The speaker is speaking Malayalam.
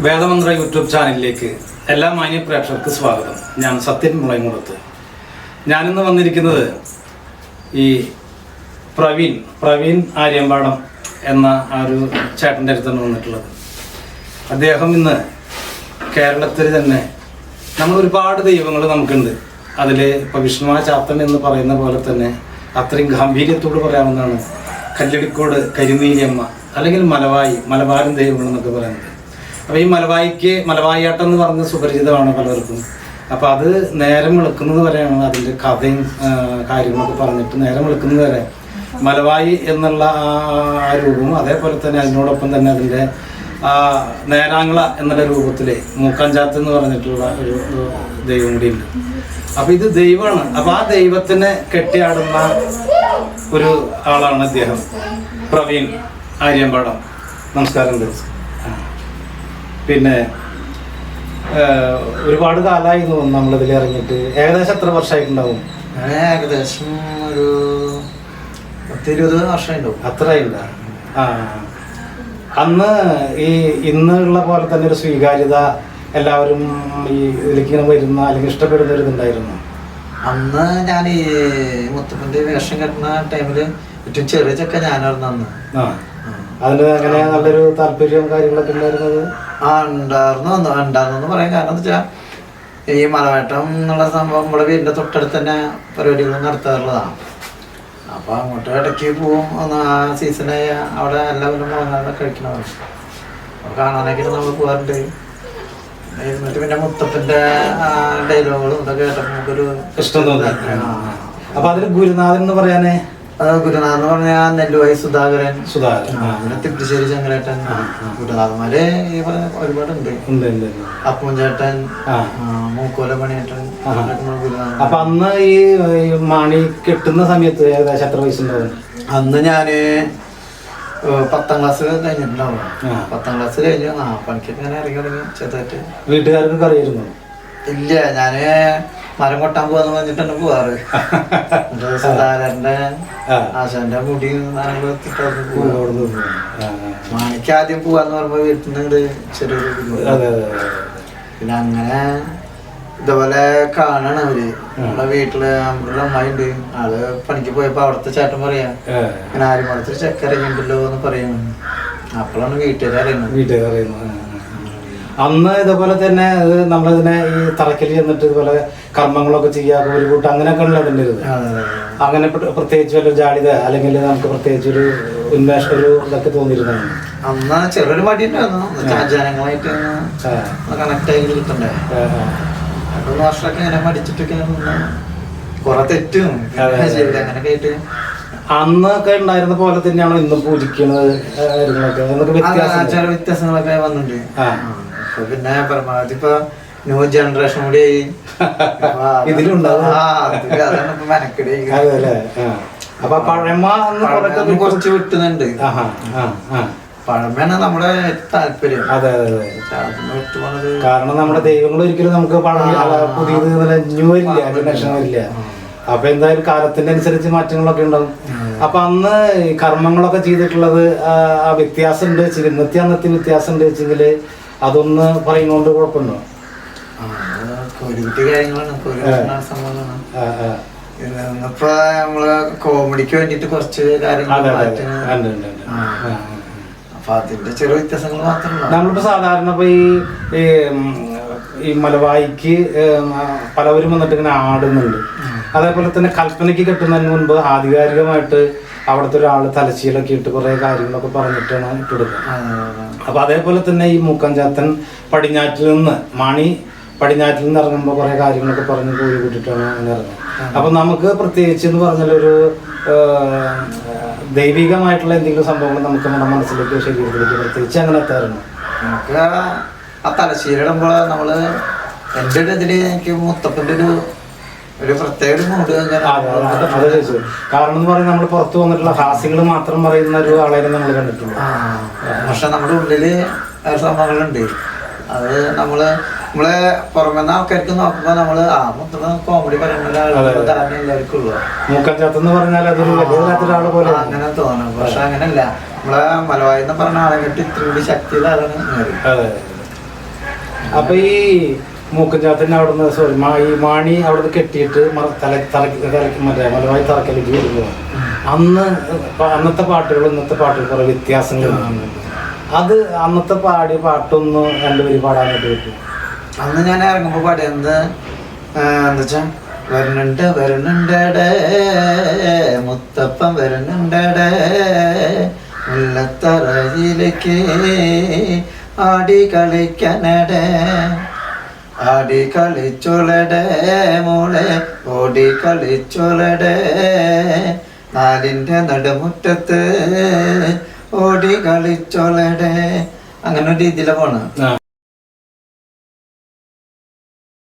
വേദമന്ത്ര യൂട്യൂബ് ചാനലിലേക്ക് എല്ലാ മാന്യ പ്രേക്ഷകർക്ക് സ്വാഗതം. ഞാൻ സത്യൻ മുളയങ്കുളത്ത്. ഞാനിന്ന് വന്നിരിക്കുന്നത് ഈ പ്രവീൺ ആര്യമ്പാടം എന്ന ആ ഒരു ചേട്ടൻ്റെ അടുത്താണ് വന്നിട്ടുള്ളത്. അദ്ദേഹം ഇന്ന് കേരളത്തിൽ തന്നെ നമ്മൾ ഒരുപാട് ദൈവങ്ങൾ നമുക്കുണ്ട്. അതിൽ ഇപ്പോൾ വിഷ്ണുവാ ചാത്തൻ എന്ന് പറയുന്ന പോലെ തന്നെ അത്രയും ഗാംഭീര്യത്തോട് പറയാവുന്നതാണ് കല്ലടിക്കോട് കരിനീലിയമ്മ അല്ലെങ്കിൽ മലബാരൻ ദൈവങ്ങൾ എന്നൊക്കെ പറയുന്നത്. അപ്പോൾ ഈ മലവായിയാട്ടം എന്ന് പറഞ്ഞ സുപരിചിതമാണ് പലർക്കും. അപ്പോൾ അത് നേരം വെളുക്കുന്നത് വരെയാണ് അതിൻ്റെ കഥയും കാര്യങ്ങളൊക്കെ പറഞ്ഞിട്ട് നേരം വെളുക്കുന്നത് വരെ മലവായി എന്നുള്ള ആ രൂപവും അതേപോലെ തന്നെ അതിനോടൊപ്പം തന്നെ അതിൻ്റെ നേരാങ്ങള എന്നുള്ള രൂപത്തിൽ മൂക്കാഞ്ചാത്ത് എന്ന് പറഞ്ഞിട്ടുള്ള ഒരു ദൈവം കൂടിയുണ്ട്. അപ്പോൾ ഇത് ദൈവമാണ്. അപ്പോൾ ആ ദൈവത്തിനെ കെട്ടിയാടുന്ന ഒരു ആളാണ് അദ്ദേഹം, പ്രവീൺ ആര്യമ്പാടം. നമസ്കാരം. പിന്നെ ഒരുപാട് കാലമായി തോന്നുന്നു നമ്മളിതിൽ ഇറങ്ങിയിട്ട്. ഏകദേശം എത്ര വർഷമായിട്ടുണ്ടാവും? ഏകദേശം ഒരു 10-20 വർഷമായിട്ടുണ്ടാവും. അത്രയില്ല. അന്ന് ഈ ഇന്നുള്ള പോലെ തന്നെ ഒരു സ്വീകാര്യത എല്ലാവരും ഈ ഇതിലേക്ക് ഇങ്ങനെ വരുന്ന അല്ലെങ്കിൽ ഇഷ്ടപ്പെടുന്ന ഒരു ഇതുണ്ടായിരുന്നു. അന്ന് ഞാൻ ഈ മുത്തപ്പൻ്റെ വേഷം കെട്ടുന്ന ടൈമില് ഏറ്റവും ചെറിയ ചെക്ക ഞാനായിരുന്നു അന്ന്. അതിന് അങ്ങനെ നല്ലൊരു താല്പര്യവും കാര്യങ്ങളൊക്കെ ഉണ്ടായിരുന്നത് ഉണ്ടായിരുന്നു പറയാൻ കാരണം എന്താ വെച്ചാൽ ഈ മലവേട്ടം എന്നുള്ള സംഭവം നമ്മുടെ വീടിൻ്റെ തൊട്ടടുത്ത് തന്നെ പരിപാടികൾ നടത്താറുള്ളതാണ്. അപ്പോൾ അങ്ങോട്ട് ഇടയ്ക്ക് പോവും. ഒന്ന് ആ സീസണായി അവിടെ എല്ലാവരും മുളങ്ങാതെ കഴിക്കണതാണ്. അപ്പോൾ കാണാനൊക്കെ നമ്മൾ പോകാറുണ്ട്. എന്നിട്ട് പിന്നെ മുത്തപ്പൻ്റെ ഡയലോഗുകളും ഇതൊക്കെ കേട്ടപ്പോൾ നമുക്കൊരു ഇഷ്ടം തോന്നി. അപ്പോൾ അതിൽ ഗുരുനാഥൻ എന്ന് പറയാനേ ഗുരുനാഥൻ എന്ന് പറഞ്ഞാൽ നെല്ലുവായി സുധാകരൻ, പിന്നെ തിപ്പിശ്ശേരി ചങ്ങലേട്ടൻ, ഗുരുനാഥന്മാര് ഈ പറഞ്ഞ ഒരുപാടുണ്ട്. അപ്പൂൻ ചേട്ടൻ, മൂക്കോല മണിയേട്ടൻ. അപ്പൊ അന്ന് ഈ മണി കെട്ടുന്ന സമയത്ത് ഏകദേശം എത്ര വയസ്സുണ്ടാവും? അന്ന് ഞാന് 10ാം ക്ലാസ് കഴിഞ്ഞിട്ടുണ്ടാവും. 10ാം ക്ലാസ് കഴിഞ്ഞ് പണിക്കൊക്കെ ഇങ്ങനെ ഇറങ്ങി തുടങ്ങി ചെറുതായിട്ട്. വീട്ടുകാർക്ക് അറിയായിരുന്നു? ഇല്ല, ഞാന് മരം കൊട്ടാൻ പോവാന്ന് പറഞ്ഞിട്ടാണ് പോവാറ്. സുധാകരന്റെ ആശാന്റെ മുടി മാണിക്ക് ആദ്യം പോവാന്ന് പറയുമ്പോ വീട്ടിൽ നിന്ന് ചെറിയൊരു പിന്നെ അങ്ങനെ ഇതേപോലെ കാണാണ് അവര്. നമ്മുടെ വീട്ടില് നമ്മുടെ അമ്മായി ഉണ്ട്. ആള് പണിക്ക് പോയപ്പോ അവിടുത്തെ ചേട്ടൻ പറയാ ഇങ്ങനെ ആര്യമ്പാടത്തിൽ ചെക്കറിഞ്ഞിട്ടുണ്ടല്ലോ എന്ന് പറയുന്നു. അപ്പോഴാണ് വീട്ടുകാരറിയുന്നത്. അന്ന് ഇതേപോലെ തന്നെ നമ്മളിതിനെ ഈ തറക്കൽ ചെന്നിട്ട് ഇതുപോലെ കർമ്മങ്ങളൊക്കെ ചെയ്യാതെ ഒരു കൂട്ടം അങ്ങനെയൊക്കെ ഉള്ള അതിൻ്റെ ഇത് അങ്ങനെ പ്രത്യേകിച്ച് വല്ല ജാളിത അല്ലെങ്കിൽ നമുക്ക് പ്രത്യേകിച്ച് ഒരു ഉന്മേഷം ഒരു ഇതൊക്കെ തോന്നിയിരുന്നതാണ്. അന്ന് ചെറിയൊരു മടിയുണ്ടായിരുന്നു. ജനങ്ങളായിട്ട് കണക്ട് ആയി കിട്ടണ്ടേ. 2 വർഷമൊക്കെ ഇങ്ങനെ മടിച്ചിട്ടൊക്കെ കുറെ തെറ്റും അങ്ങനെയൊക്കെ ആയിട്ട്. അന്നൊക്കെ ഉണ്ടായിരുന്ന പോലെ തന്നെയാണോ ഇന്ന് പൂജിക്കുന്നത്? ചില വ്യത്യാസങ്ങളൊക്കെ വന്നിട്ടുണ്ട്. പിന്നെ പരമാവധി ഇപ്പൊ ന്യൂ ജനറേഷൻ കൂടി ആയി. ഇതിലുണ്ടാവും മെനക്കെടി കുറച്ച് വിട്ടുന്നുണ്ട്. പഴമയാണ് നമ്മുടെ താല്പര്യം. കാരണം നമ്മുടെ ദൈവങ്ങൾ ഒരിക്കലും നമുക്ക് പുതിയത് ന്യൂ വരില്ല, ജനറേഷൻ വരില്ല. അപ്പൊ എന്തായാലും കാലത്തിന്റെ അനുസരിച്ച് മാറ്റങ്ങളൊക്കെ ഉണ്ടാവും. അപ്പൊ അന്ന് കർമ്മങ്ങളൊക്കെ ചെയ്തിട്ടുള്ളത് ആ വ്യത്യാസം ഉണ്ട്. ഇന്നത്തെ അന്നത്തെ വ്യത്യാസം ഉണ്ട് വെച്ചെങ്കില് അതൊന്ന് പറയുന്നോണ്ട് കുഴപ്പമുണ്ടോ? ഇപ്പൊ നമ്മള് കോമഡിക്ക് വേണ്ടിട്ട് കുറച്ച് കാര്യങ്ങൾ അപ്പൊ അതിന്റെ ചെറിയ വ്യത്യാസങ്ങൾ മാത്രമല്ല. നമ്മളിപ്പോ സാധാരണ ഇപ്പൊ ഈ മലവായിക്ക് പലവരും വന്നിട്ട് ഇങ്ങനെ ആടുന്നുണ്ട്. അതേപോലെ തന്നെ കൽപ്പനയ്ക്ക് കെട്ടുന്നതിന് മുൻപ് ആധികാരികമായിട്ട് അവിടുത്തെ ഒരാൾ തലശ്ശീലൊക്കെ ഇട്ട് കുറെ കാര്യങ്ങളൊക്കെ പറഞ്ഞിട്ടാണ് ഇട്ടെടുക്കുക. അപ്പൊ അതേപോലെ തന്നെ ഈ മൂക്കഞ്ചാത്തൻ പടിഞ്ഞാറ്റിൽ നിന്ന് പടിഞ്ഞാറ്റിൽ നിന്ന് ഇറങ്ങുമ്പോൾ കുറെ കാര്യങ്ങളൊക്കെ പറഞ്ഞ് കോഴി കൂട്ടിയിട്ടാണ് അങ്ങനെ ഇറങ്ങുന്നത്. അപ്പൊ നമുക്ക് പ്രത്യേകിച്ച് എന്ന് പറഞ്ഞാലൊരു ദൈവികമായിട്ടുള്ള എന്തെങ്കിലും സംഭവങ്ങൾ നമുക്ക് നമ്മുടെ മനസ്സിലേക്ക് ശരീരത്തിലേക്ക് പ്രത്യേകിച്ച് അങ്ങനെ എത്താറുണ്ട്. നമുക്ക് ആ തലശ്ശീലിടുമ്പോ നമ്മള് എൻ്റെ ഇതില് എനിക്ക് മുത്തപ്പൻ്റെ ഒരു പ്രത്യേക മൂഡ്. കാരണം എന്ന് പറയുന്നത് നമ്മൾ പുറത്തു വന്നിട്ടുള്ള ഹാസ്യങ്ങൾ മാത്രം പറയുന്ന ഒരു ആളെ നമ്മൾ കണ്ടിട്ടുള്ളൂ. പക്ഷെ നമ്മുടെ ഉള്ളില് സംഭവങ്ങളുണ്ട്. അത് നമ്മള് പുറമെ ആൾക്കാർക്ക് നോക്കുമ്പോ നമ്മള് കോമഡി പറയുന്ന എല്ലാവർക്കും ഉള്ളു. മൂക്കഞ്ചാത്തെന്ന് പറഞ്ഞാൽ അതൊരു ഒരാളെ പോലെ അങ്ങനെ തോന്നും. പക്ഷെ അങ്ങനെയല്ല. നമ്മളെ മലവായി എന്ന് പറഞ്ഞ ആളെ കെട്ടി ഇത്തിരി കൂടി ശക്തിയുള്ള ആളാണ്. അപ്പൊ ഈ മൂക്കഞ്ചാത്തിന് അവിടുന്ന് സോറി ഈ മാണി അവിടുന്ന് കെട്ടിയിട്ട് മറ്റേ മലവായി തറക്കലേക്ക് വരുമ്പോൾ അന്നത്തെ പാട്ടുകളും ഇന്നത്തെ പാട്ടുകൾ കുറെ വ്യത്യാസങ്ങൾ അത് അന്നത്തെ പാടിയ പാട്ടൊന്ന് രണ്ടുപേര് പാടാനായിട്ട് പറ്റും. അന്ന് ഞാൻ ഇറങ്ങുമ്പോൾ പാടിയത് എന്താ വെച്ചാ വരുന്നുണ്ടേ മുത്തപ്പൻ വരുന്നുണ്ടേ മുല്ലത്തറയിലേക്ക് ആടി കളിക്കനടേ ആടി കളിച്ചോളടേ മോളെ ഓടി കളിച്ചോളടേ നാലിൻ്റെ നടുമുറ്റത്ത് ഓടി കളിച്ചോളടേ അങ്ങനെ ഒരു രീതിയിലാണ് പോണ്.